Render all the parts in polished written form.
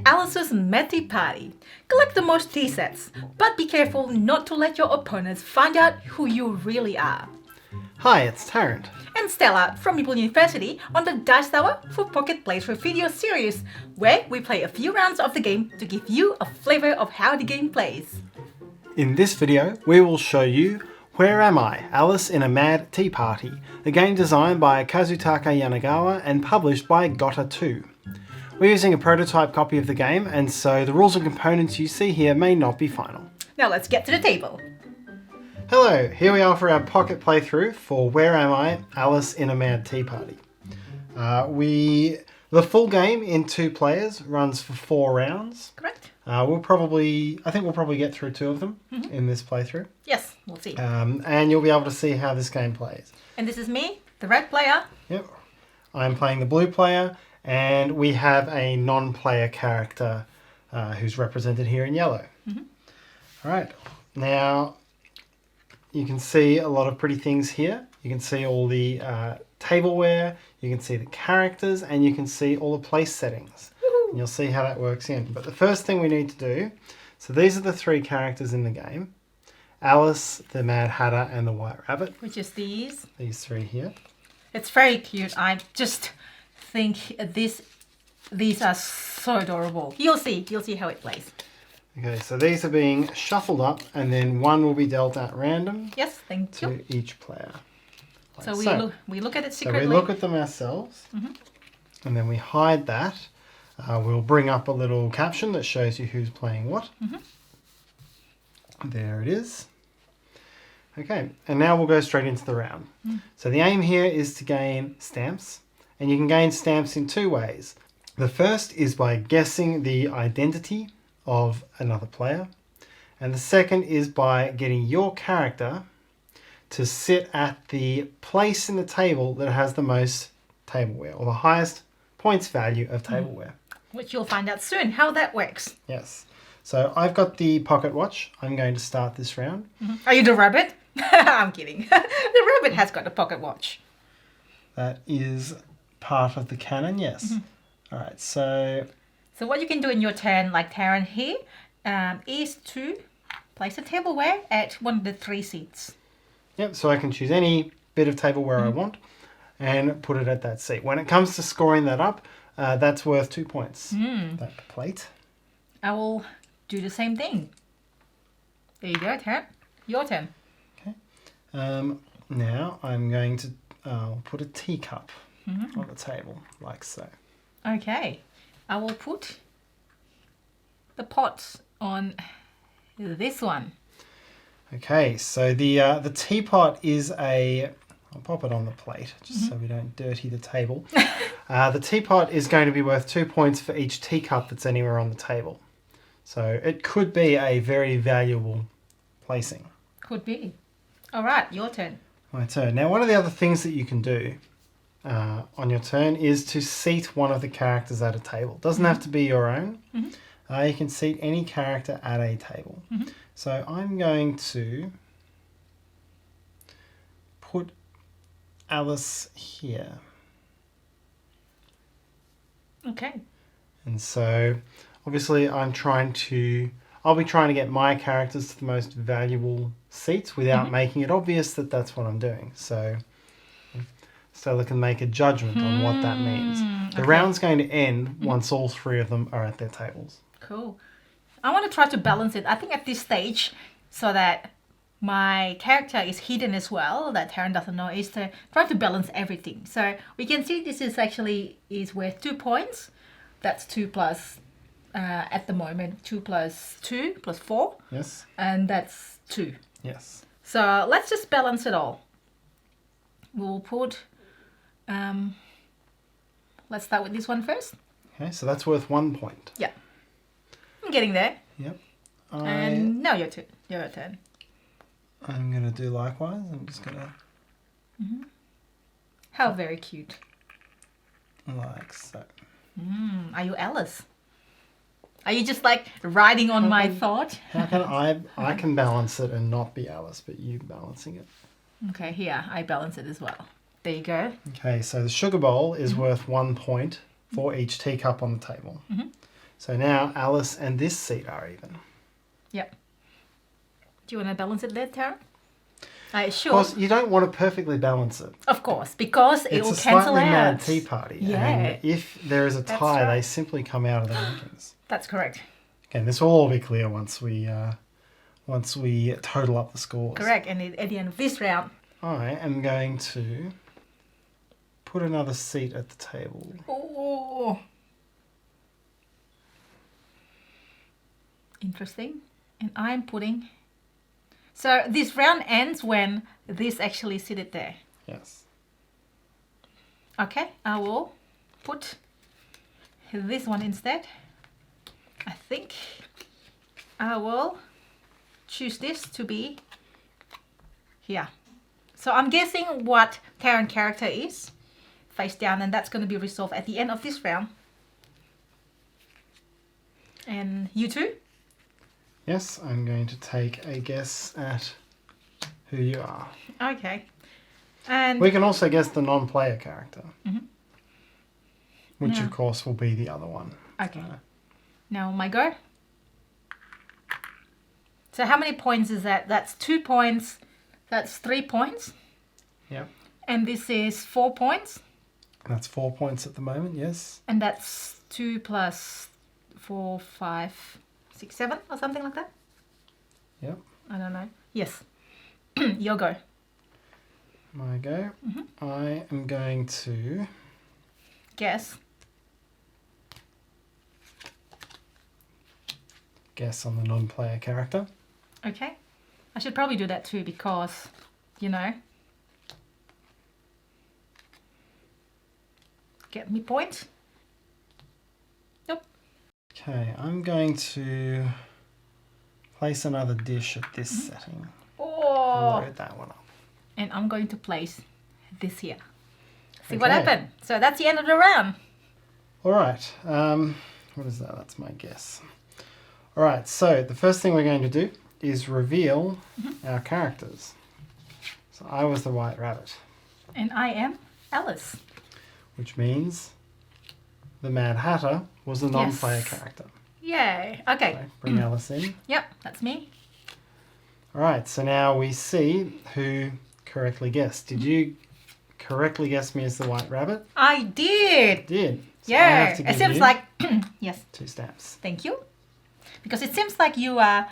Alice's Mad Tea Party. Collect the most tea sets, but be careful not to let your opponents find out who you really are. Hi, it's Tarrant. And Stella from Meeple University on the Dice Tower for Pocket Playthrough video series, where we play a few rounds of the game to give you a flavour of how the game plays. In this video, we will show you Where Am I? Alice in a Mad Tea Party, a game designed by Kazutaka Yanagawa and published by Gota 2. We're using a prototype copy of the game, and so the rules and components you see here may not be final. Now let's get to the table. Hello, here we are for our pocket playthrough for Where Am I? Alice in a Mad Tea Party. The full game in 2 players runs for 4 rounds. Correct? I think we'll probably get through 2 of them in this playthrough. Yes, we'll see. And you'll be able to see how this game plays. And this is me, the red player. Yep. I'm playing the blue player, and we have a non-player character who's represented here in yellow. All right. Now, you can see a lot of pretty things here. You can see all the tableware, you can see the characters, and you can see all the place settings. And you'll see how that works in. But the first thing we need to do, so these are the 3 characters in the game. Alice, the Mad Hatter, and the White Rabbit. Which is these. These 3 here. It's very cute. I just think these are so adorable. You'll see how it plays. Okay, so these are being shuffled up, and then one will be dealt at random. Yes, thank you. To each player. Like So we look at it secretly. So we look at them ourselves, and then we hide that. We'll bring up a little caption that shows you who's playing what. There it is. Okay, and now we'll go straight into the round. So the aim here is to gain stamps, and you can gain stamps in 2 ways. The first is by guessing the identity of another player, and the second is by getting your character to sit at the place in the table that has the most tableware, or the highest points value of tableware. Which you'll find out soon how that works. Yes. So I've got the pocket watch. I'm going to start this round. Are you the rabbit? I'm kidding. The rabbit has got a pocket watch. That is part of the canon, yes. All right, so what you can do in your turn, like Tarrant here, is to place a tableware at one of the 3 seats. Yep, so I can choose any bit of tableware I want and put it at that seat. When it comes to scoring that up, that's worth 2 points. That plate. I will do the same thing. There you go, Tarrant. Your turn. Okay. Now I'm going to put a teacup on the table, like so. Okay. I will put the pots on this one. Okay, so the teapot is I'll pop it on the plate just so we don't dirty the table. The teapot is going to be worth 2 points for each teacup that's anywhere on the table. So it could be a very valuable placing. Could be. All right, your turn. My turn. Now, one of the other things that you can do on your turn is to seat one of the characters at a table. It doesn't have to be your own. You can seat any character at a table. So I'm going to put Alice here. Okay. And so obviously I'll be trying to get my characters to the most valuable seats without making it obvious that that's what I'm doing. So Stella can make a judgment on what that means. The round's going to end once all 3 of them are at their tables. Cool. I want to try to balance it. I think at this stage, so that my character is hidden as well, that Tarrant doesn't know, is to try to balance everything. So we can see this is worth 2 points. That's 2 plus, at the moment, 2 plus 2 plus 4. Yes. And that's 2. Yes. So let's just balance it all. We'll put, let's start with this one first. Okay, so that's worth 1 point. Yeah. I'm getting there. Yep. And now your turn. Your turn. I'm going to do likewise. I'm just going to... How very cute. Like so. Are you Alice? Are you just like riding on my thought? How can I can balance it and not be Alice, but you balancing it. Okay, here, I balance it as well. There you go. Okay, so the sugar bowl is worth 1 point for each teacup on the table. So now Alice and this seat are even. Yep. Do you want to balance it there, Tarrant? Sure. Of course, you don't want to perfectly balance it. Of course, because it will It's a cancel slightly out. mad tea party. Yeah. And if there is a That's tie, right. they simply come out of the rankings. That's correct. Okay, this will all be clear once we total up the scores. Correct. And at the end of this round. I am going to put another seat at the table. Oh. Interesting. And I'm putting... So this round ends when this actually seated there. Yes. Okay, I will put this one instead. I think I will choose this to be here. So I'm guessing what Tarrant character is face down, and that's going to be resolved at the end of this round. And you too? Yes, I'm going to take a guess at who you are. Okay. And We can also guess the non-player character, which Yeah. of course will be the other one. okay. Now my go. So how many points is that? That's 2 points. That's 3 points. Yep. And this is 4 points. That's 4 points at the moment, yes. And that's 2 plus 4, 5, 6, 7 or something like that. Yep. I don't know. Yes. Your go. My go. I am going to Guess. guess on the non-player character. Okay. I should probably do that too because, you know. Get me points. Nope. Okay, I'm going to place another dish at this setting. Oh. Load that one up. And I'm going to place this here. See what Okay. happened. So that's the end of the round. All right. What is that? That's my guess. All right. So the first thing we're going to do is reveal our characters. So I was the White Rabbit, And I am Alice. which means the Mad Hatter was the non-player Yes. character. Yay. Okay. Okay, bring Alice in. Yep, that's me. All right. So now we see who correctly guessed. Did you correctly guess me as the White Rabbit? I did. Did. So I Yeah. have to It give seems you like yes. 2 stamps. Thank you. Because it seems like you are,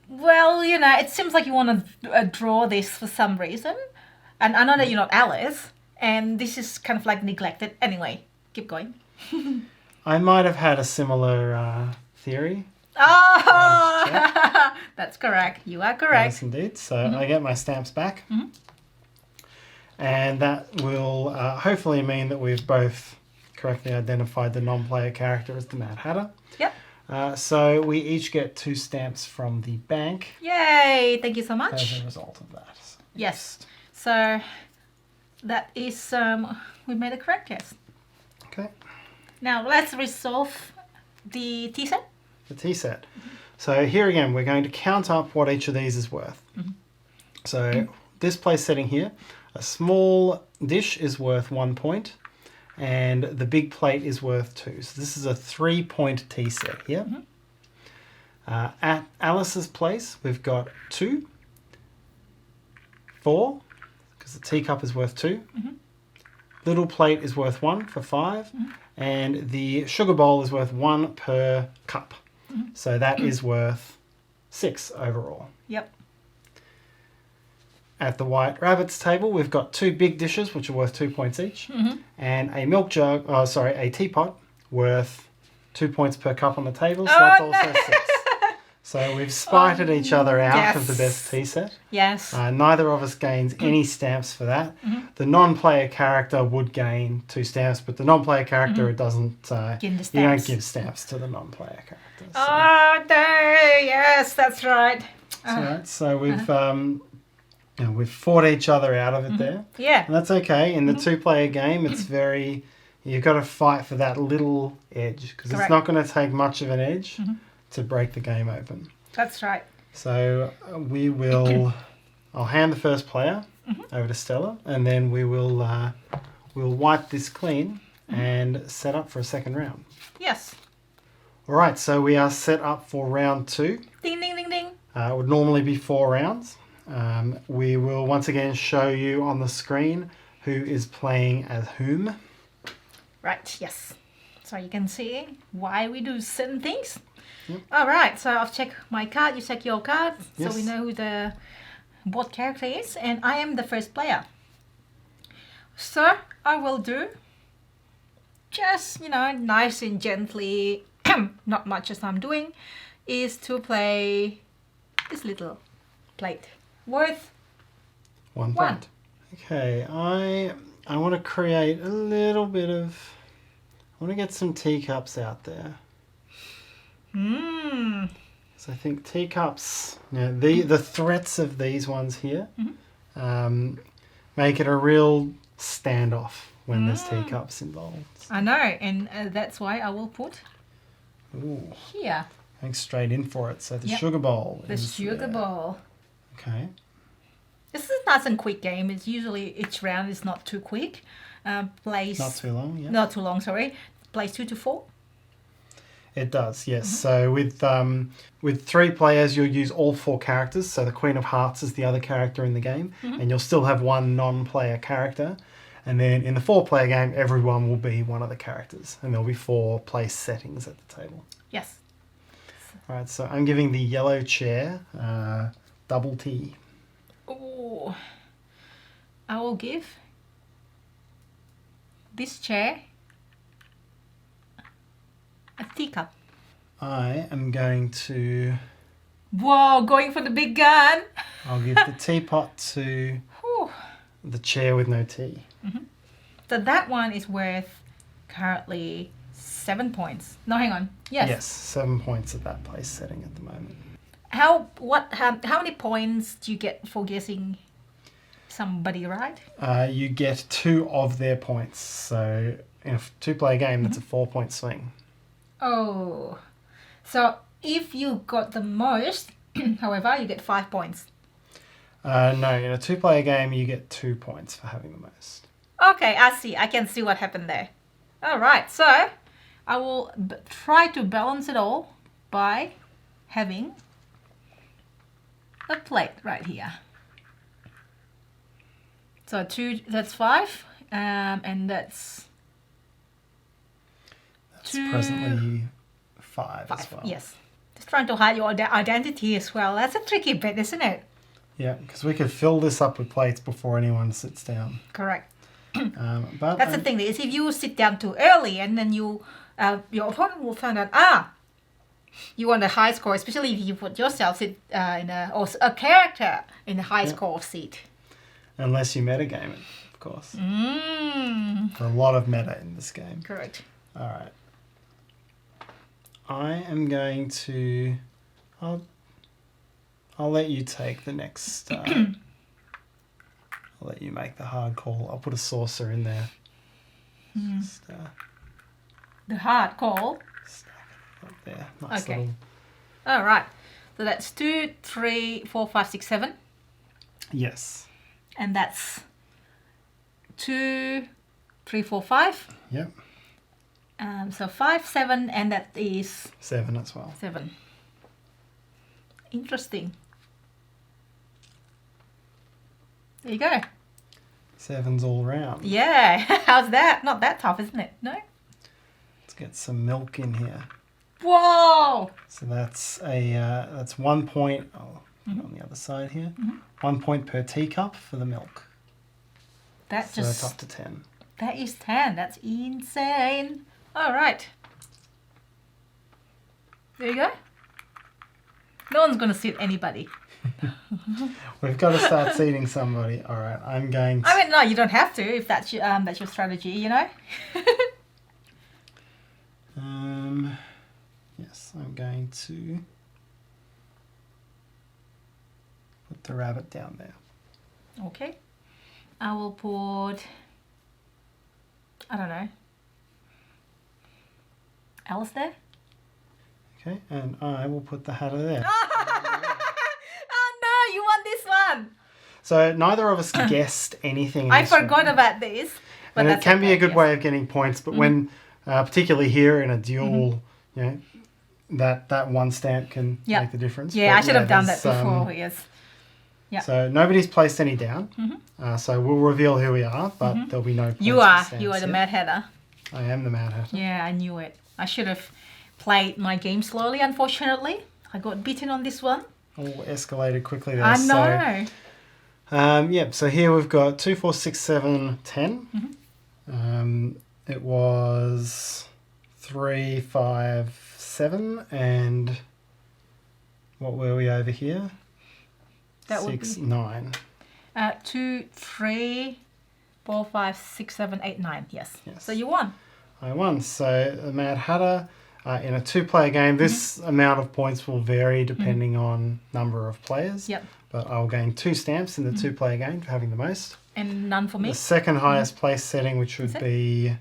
well, you know, it seems like you want to draw this for some reason. And I know that you're not Alice, and this is kind of like neglected. Anyway, keep going. I might have had a similar theory. Oh, that's correct. You are correct. Yes, indeed. So I get my stamps back. And that will hopefully mean that we've both correctly identified the non-player character as the Mad Hatter. Yep. So we each get 2 stamps from the bank Yay. Thank you so much. as a result of that. Yes. So that is, we made a correct guess. Okay. Now let's resolve the tea set. The tea set. So here again, we're going to count up what each of these is worth. So this place setting here, a small dish is worth 1 point, and the big plate is worth 2. So this is a 3-point tea set here. At Alice's place, we've got 2, 4, because the teacup is worth 2. Little plate is worth 1 for 5, and the sugar bowl is worth 1 per cup. So that is worth 6 overall. Yep. At the White Rabbit's table, we've got 2 big dishes, which are worth 2 points each, and a milk jug, a teapot, worth 2 points per cup on the table, so that's also 6. So we've spited each other out of the best tea set. Yes. Neither of us gains any stamps for that. The non-player character would gain 2 stamps, but the non-player character, it doesn't. Give the You don't stamps. give stamps to the non-player character. So, Oh, no. Yes, that's right. so we've we've fought each other out of it there. Yeah. And that's okay. In the 2-player game, it's very... You've got to fight for that little edge, because it's Correct. not going to take much of an edge to break the game open. That's right. So we will... I'll hand the first player over to Stella, and then we will we'll wipe this clean and set up for a second round. Yes. All right, so we are set up for round 2. Ding, ding, ding, ding. It would normally be 4 rounds. We will once again show you on the screen who is playing as whom. Right, yes. So you can see why we do certain things. Yep. All right, so I've checked my card, you check your card, Yes. so we know who the board character is, and I am the first player. So I will do just, nice and gently, not much as I'm doing, is to play this little plate worth 1 1. point. Okay, I want to create a little bit of... I want to get some teacups out there. So I think teacups, the threats of these ones here make it a real standoff when there's teacups involved. I know, and that's why I will put Ooh, here going straight in for it. So the Yep. sugar bowl. the is sugar there. bowl. Okay. This is a nice and quick game. It's usually each round is not too quick. Plays Not too long, yeah. not too long. Sorry, plays 2 to 4. It does, yes. So with 3 players, you'll use all 4 characters. So the Queen of Hearts is the other character in the game, and you'll still have 1 non-player character. And then in the 4-player game, everyone will be one of the characters, and there'll be 4 place settings at the table. Yes. All right, so I'm giving the yellow chair double T. Oh, I will give this chair a teacup. I am going to... Whoa, going for the big gun. I'll give the teapot to Whew. the chair with no T. So that one is worth currently 7 points. No, hang on. Yes. 7 points at that place setting at the moment. How many points do you get for guessing somebody right? You get 2 of their points. So in a 2-player game, that's a 4-point swing. Oh, so if you got the most, however, you get 5 points. No, in a 2-player game, you get 2 points for having the most. Okay, I see. I can see what happened there. All right, so I will try to balance it all by having a plate right here. So 2, that's 5, and that's Presently 5 as well. Yes. Just trying to hide your identity as well. That's a tricky bit, isn't it? Yeah, because we could fill this up with plates before anyone sits down. Correct. But That's the thing, is if you sit down too early and then your opponent will find out, you want a high score, especially if you put yourself in or a character in a high score seat. Unless you metagame it, of course. Mm. There's a lot of meta in this game. Correct. All right. I am going to... I'll let you take the next... I'll let you make the hard call. I'll put a saucer in there. Just, The hard call. stack it up there. Nice Okay. little... All right. So that's 2, 3, 4, 5, 6, 7. Yes. And that's 2, 3, 4, 5. Yep. So 5, 7, and that is 7 as well. 7. Interesting. There you go. 7's all round. Yeah. How's that? Not that tough, isn't it? No? Let's get some milk in here. Whoa! So that's that's 1 point. Oh, on the other side here. 1 point per teacup for the milk. That So that's up to 10. That is 10. That's insane. All right. There you go. No one's going to sit anybody. We've got to start seating somebody. All right, I'm going to... I mean, no, you don't have to if that's your strategy, you know? Yes, I'm going to put the rabbit down there. Okay. I will put, I don't know, Alice there. Okay, and I will put the hatter there. Oh no, you want this one. So neither of us guessed anything. in I this forgot round. about this. But And it that's can be okay, a good yes. way of getting points, but when, particularly here in a duel, you know, that one stamp can Yep. make the difference. Yeah, But I should have done that there's, before, yes. Yeah. So nobody's placed any down. So we'll reveal who we are, but there'll be no points. You for are stamps the yet. Mad Hatter. I am the Mad Hatter. Yeah, I knew it. I should have played my game slowly, unfortunately. I got beaten on this one. All escalated quickly there. I know. So, so here we've got 2, 4, 6, 7, 10. It was 3, 5, 7, and what were we over here? That would 6, be 9. 2, 3, 4, 5, 6, 7, 8, 9. Yes. Yes. So you won. I won. So the Mad Hatter in a 2-player game. This amount of points will vary depending on number of players. Yep. But I'll gain 2 stamps in the 2-player game for having the most. And none for me. The second highest place setting, which would be...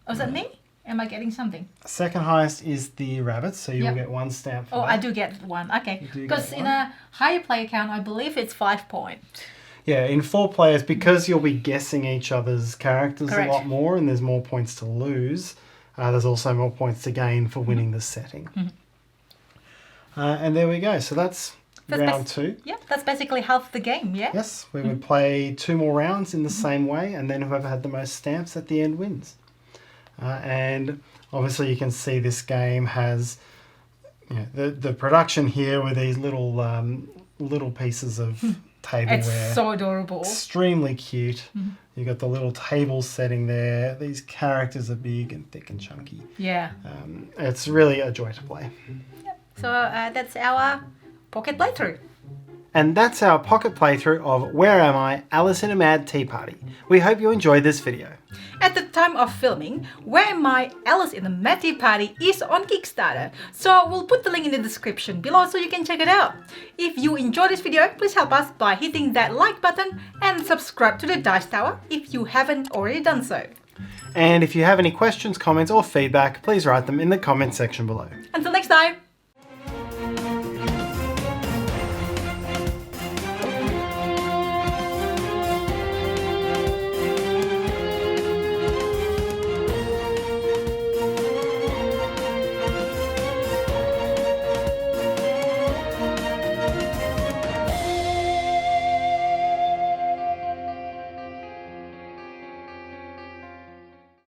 Oh, is that me? Am I getting something? Second highest is the rabbit, so you'll Yep. get 1 stamp for Oh, that. I do get 1. Okay. You do Because get in one. a higher player count, I believe it's 5 points. Yeah, in 4 players, because you'll be guessing each other's characters Correct. a lot more and there's more points to lose, there's also more points to gain for winning the setting. And there we go. So that's round 2. Yep, that's basically half the game, yeah? Yes, we would play 2 more rounds in the same way, and then whoever had the most stamps at the end wins. And obviously you can see this game has the production here with these little pieces of tableware. It's so adorable. Extremely cute. You got the little table setting there. These characters are big and thick and chunky. Yeah. It's really a joy to play. So that's our pocket playthrough. And that's our pocket playthrough of Where Am I? Alice in a Mad Tea Party. We hope you enjoyed this video. At the time of filming, Where Am I? Alice in the Mad Tea Party is on Kickstarter. So we'll put the link in the description below so you can check it out. If you enjoyed this video, please help us by hitting that like button and subscribe to the Dice Tower if you haven't already done so. And if you have any questions, comments or feedback, please write them in the comment section below. Until next time!